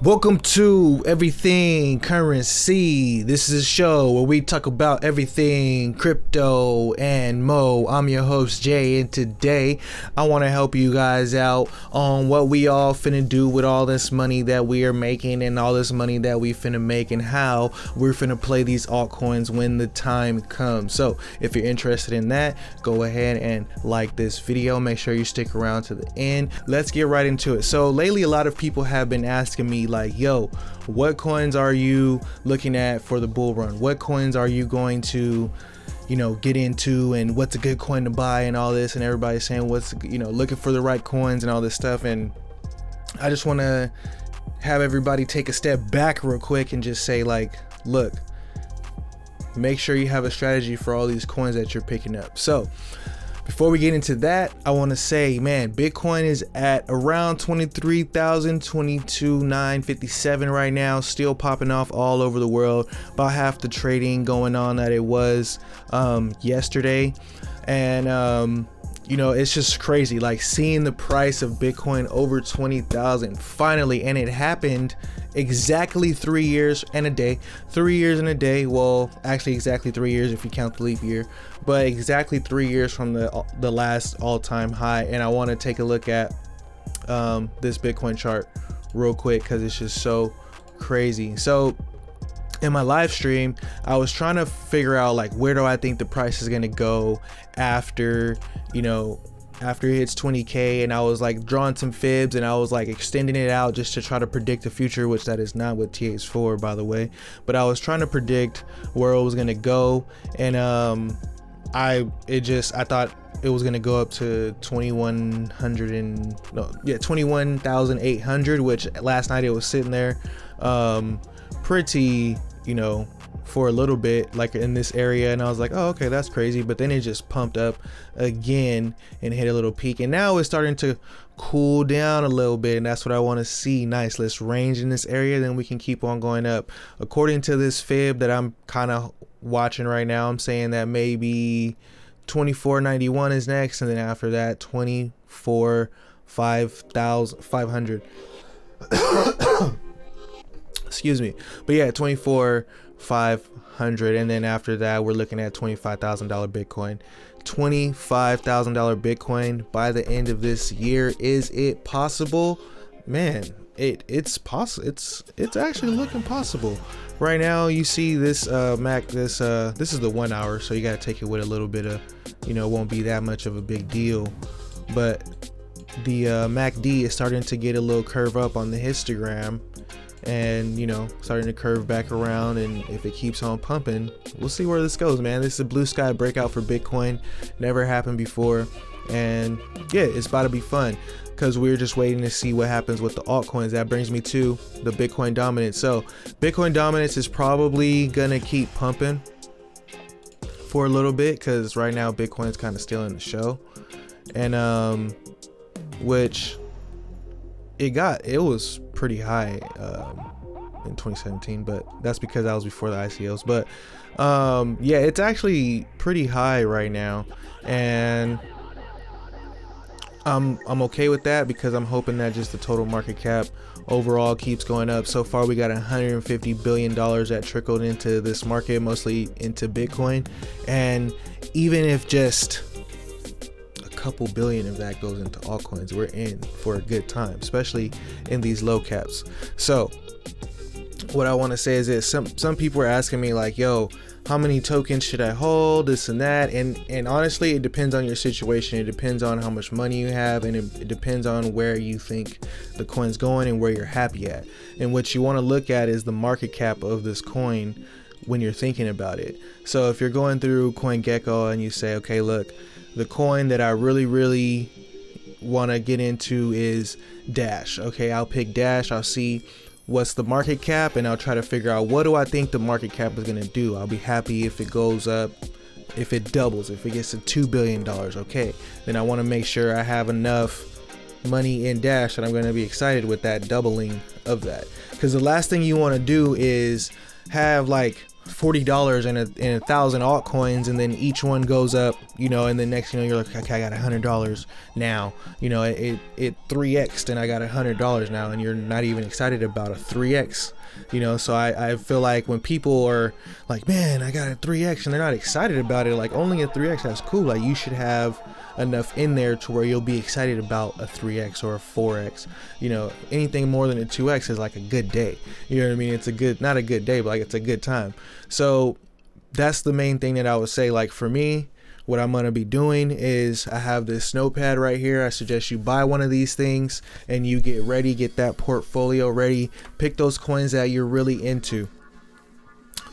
Welcome to Everything Currency. This is a show where we talk about everything crypto and mo. I'm your host Jay, and today I want to help you guys out on what we all finna do with all this money that we are making and all this money that we finna make, and how we're finna play these altcoins when the time comes. So if you're interested in that, go ahead and like this video. Make sure you stick around to the end. Let's get right into it. So lately, a lot of people have been asking me like, yo, what coins are you looking at for the bull run? What coins are you going to, get into, and what's a good coin to buy and all this? And everybody's saying what's, looking for the right coins and all this stuff. And I just want to have everybody take a step back real quick and just say, like, look, make sure you have a strategy for all these coins that you're picking up. So before we get into that, I want to say, man, Bitcoin is at around 23,000, 22,957 right now, still popping off all over the world. About half the trading going on that it was yesterday. And it's just crazy, like seeing the price of Bitcoin over 20,000 finally, and it happened exactly 3 years and a day. 3 years and a day. Well, actually exactly 3 years if you count the leap year, but exactly 3 years from the last all-time high. And I want to take a look at this Bitcoin chart real quick because it's just so crazy. So in my live stream, I was trying to figure out, like, where do I think the price is going to go after it hits 20K, and I was like drawing some fibs, and I was like extending it out just to try to predict the future, which that is not what TA is for, by the way. But I was trying to predict where it was going to go, and I thought it was going to go up to 21,800, which last night it was sitting there pretty, for a little bit, like in this area, and I was like, oh, okay, that's crazy. But then it just pumped up again and hit a little peak, and now it's starting to cool down a little bit, and that's what I want to see. Nice, let's range in this area, then we can keep on going up. According to this fib that I'm kind of watching right now, I'm saying that maybe 2491 is next, and then after that 24,500. Excuse me. But yeah, 24,500, and then after that we're looking at $25,000 Bitcoin. $25,000 Bitcoin by the end of this year. Is it possible? Man, it's possible. It's actually looking possible. Right now you see this this is the 1 hour, so you got to take it with a little bit of, it won't be that much of a big deal, but the MACD is starting to get a little curve up on the histogram, and starting to curve back around. And if it keeps on pumping, we'll see where this goes, man. This is a blue sky breakout for Bitcoin. Never happened before, and yeah, it's about to be fun because we're just waiting to see what happens with the altcoins. That brings me to the Bitcoin dominance. So Bitcoin dominance is probably gonna keep pumping for a little bit because right now Bitcoin's kind of stealing the show, and which it was pretty high in 2017, but that's because that was before the ICOs. But yeah, it's actually pretty high right now, and I'm okay with that because I'm hoping that just the total market cap overall keeps going up. So far we got $150 billion that trickled into this market, mostly into Bitcoin, and even if just couple billion of that goes into altcoins, we're in for a good time, especially in these low caps. So what I want to say is this: some people are asking me like, yo, how many tokens should I hold, this and that, and honestly, it depends on your situation. It depends on how much money you have, and it depends on where you think the coin's going and where you're happy at. And what you want to look at is the market cap of this coin when you're thinking about it. So if you're going through CoinGecko and you say, okay, look, the coin that I really want to get into is Dash. Okay, I'll pick Dash. I'll see what's the market cap, and I'll try to figure out what do I think the market cap is going to do. I'll be happy if it goes up, if it doubles, if it gets to $2 billion. Okay, then I want to make sure I have enough money in Dash that I'm going to be excited with that doubling of that. Because the last thing you want to do is have like $40 and 1,000 altcoins, and then each one goes up you know, and then next, you know, you're like, okay, I got $100 now, you know, it 3x'd and I got $100 now, and you're not even excited about a 3x, you know. So I feel like when people are like, man, I got a 3x, and they're not excited about it, like, only a 3x, that's cool. Like, you should have enough in there to where you'll be excited about a 3x or a 4x. You know, anything more than a 2x is like a good day, you know what I mean? It's a good, not a good day, but like, it's a good time. So that's the main thing that I would say. Like, for me, what I'm going to be doing is I have this notepad right here. I suggest you buy one of these things and you get ready, get that portfolio ready, pick those coins that you're really into.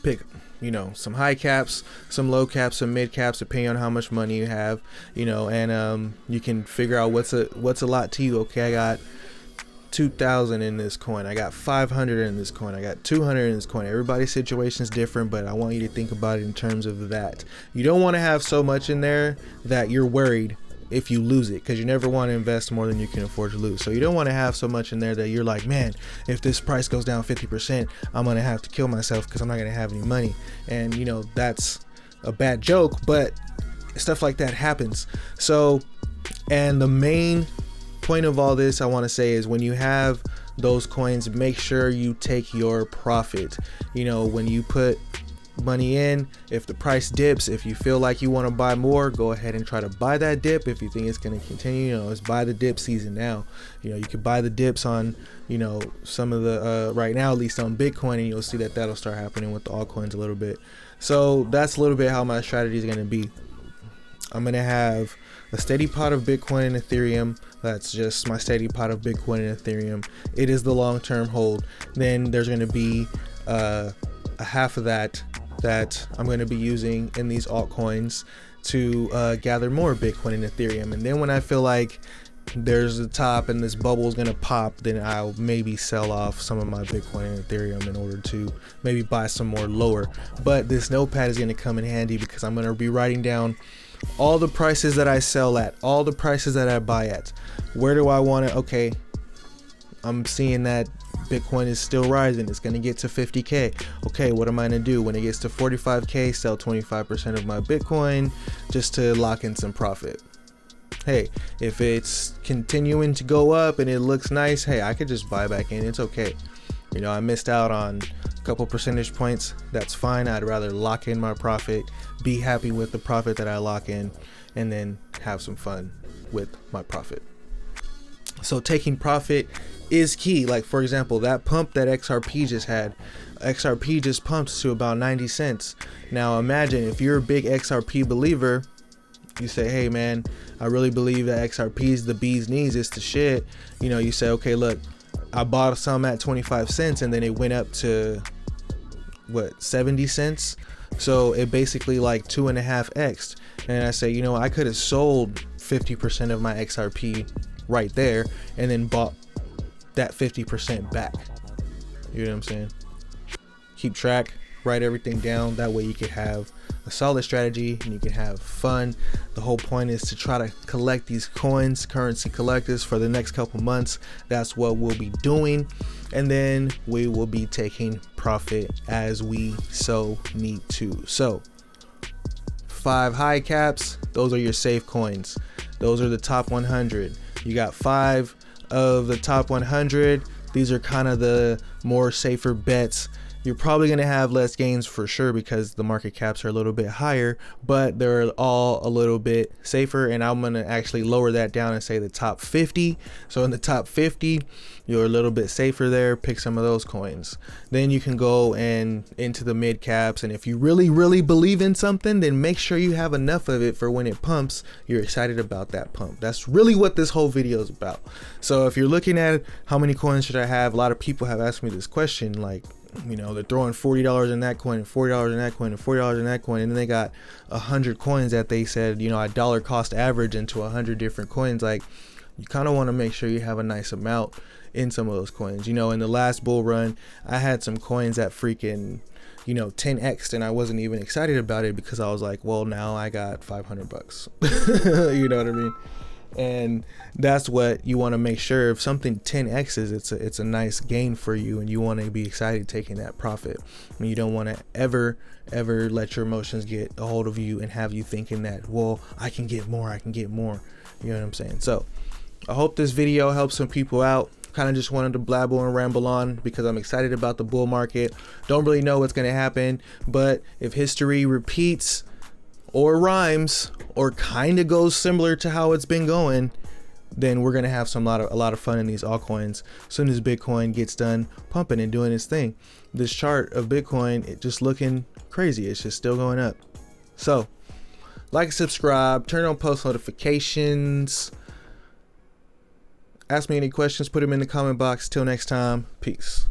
Pick, you know, some high caps, some low caps, some mid caps, depending on how much money you have, you know, and you can figure out what's a lot to you. Okay, I got 2,000 in this coin, I got 500 in this coin, I got 200 in this coin. Everybody's situation is different, but I want you to think about it in terms of that. You don't want to have so much in there that you're worried if you lose it, because you never want to invest more than you can afford to lose. So you don't want to have so much in there that you're like, man, if this price goes down 50%, I'm gonna have to kill myself because I'm not gonna have any money. And you know, that's a bad joke, but stuff like that happens. So, and the main point of all this I want to say is, when you have those coins, make sure you take your profit. You know, when you put money in, if the price dips, if you feel like you want to buy more, go ahead and try to buy that dip. If you think it's going to continue, you know, it's buy the dip season now. You know, you could buy the dips on, you know, some of the right now, at least on Bitcoin, and you'll see that that'll start happening with the altcoins a little bit. So that's a little bit how my strategy is going to be. I'm going to have a steady pot of Bitcoin and Ethereum. That's just my steady pot of Bitcoin and Ethereum. It is the long-term hold. Then there's going to be a half of that I'm going to be using in these altcoins to gather more Bitcoin and Ethereum. And then when I feel like there's a top and this bubble is going to pop, then I'll maybe sell off some of my Bitcoin and Ethereum in order to maybe buy some more lower. But this notepad is going to come in handy because I'm going to be writing down all the prices that I sell at, all the prices that I buy at. Where do I want to, okay, I'm seeing that Bitcoin is still rising, it's going to get to 50k. Okay, what am I going to do when it gets to 45k? Sell 25% of my Bitcoin just to lock in some profit. Hey, if it's continuing to go up and it looks nice, hey, I could just buy back in. It's okay. You know, I missed out on a couple percentage points. That's fine. I'd rather lock in my profit, be happy with the profit that I lock in, and then have some fun with my profit. So taking profit is key. Like, for example, that pump that XRP just had, XRP just pumped to about 90 cents. Now imagine if you're a big XRP believer, you say, hey man, I really believe that XRP is the bee's knees, it's the shit. You know, you say, okay, look, I bought some at 25 cents and then it went up to what, 70 cents. So it basically like 2.5x. And I say, you know, I could have sold 50% of my XRP right there and then bought that 50% back. You know what I'm saying? Keep track, write everything down. That way you can have a solid strategy and you can have fun. The whole point is to try to collect these coins, currency collectors, for the next couple months. That's what we'll be doing, and then we will be taking profit as we so need to. So 5 high caps, those are your safe coins. Those are the top 100. You got 5 of the top 100. These are kind of the more safer bets. You're probably going to have less gains for sure because the market caps are a little bit higher, but they're all a little bit safer. And I'm going to actually lower that down and say the top 50. So in the top 50, you're a little bit safer there. Pick some of those coins. Then you can go and into the mid caps. And if you really believe in something, then make sure you have enough of it for when it pumps, you're excited about that pump. That's really what this whole video is about. So if you're looking at how many coins should I have, a lot of people have asked me this question, like, you know, they're throwing $40 in that coin and $40 in that coin and $40 in that coin, and then they got 100 coins that they said, you know, a dollar cost average into 100 different coins. Like, you kind of want to make sure you have a nice amount in some of those coins. You know, in the last bull run, I had some coins that freaking, you know, 10x, and I wasn't even excited about it because I was like, well, now I got $500. You know what I mean? And that's what you want to make sure. If something 10x's, it's a nice gain for you, and you want to be excited taking that profit. And you don't want to ever let your emotions get a hold of you and have you thinking that, well, I can get more. You know what I'm saying? So I hope this video helps some people out. Kind of just wanted to blabble and ramble on because I'm excited about the bull market. Don't really know what's going to happen, but if history repeats or rhymes or kind of goes similar to how it's been going, then we're going to have a lot of fun in these altcoins as soon as Bitcoin gets done pumping and doing its thing. This chart of Bitcoin, it just looking crazy. It's just still going up. So like, subscribe, turn on post notifications. Ask me any questions, put them in the comment box. Till next time, peace.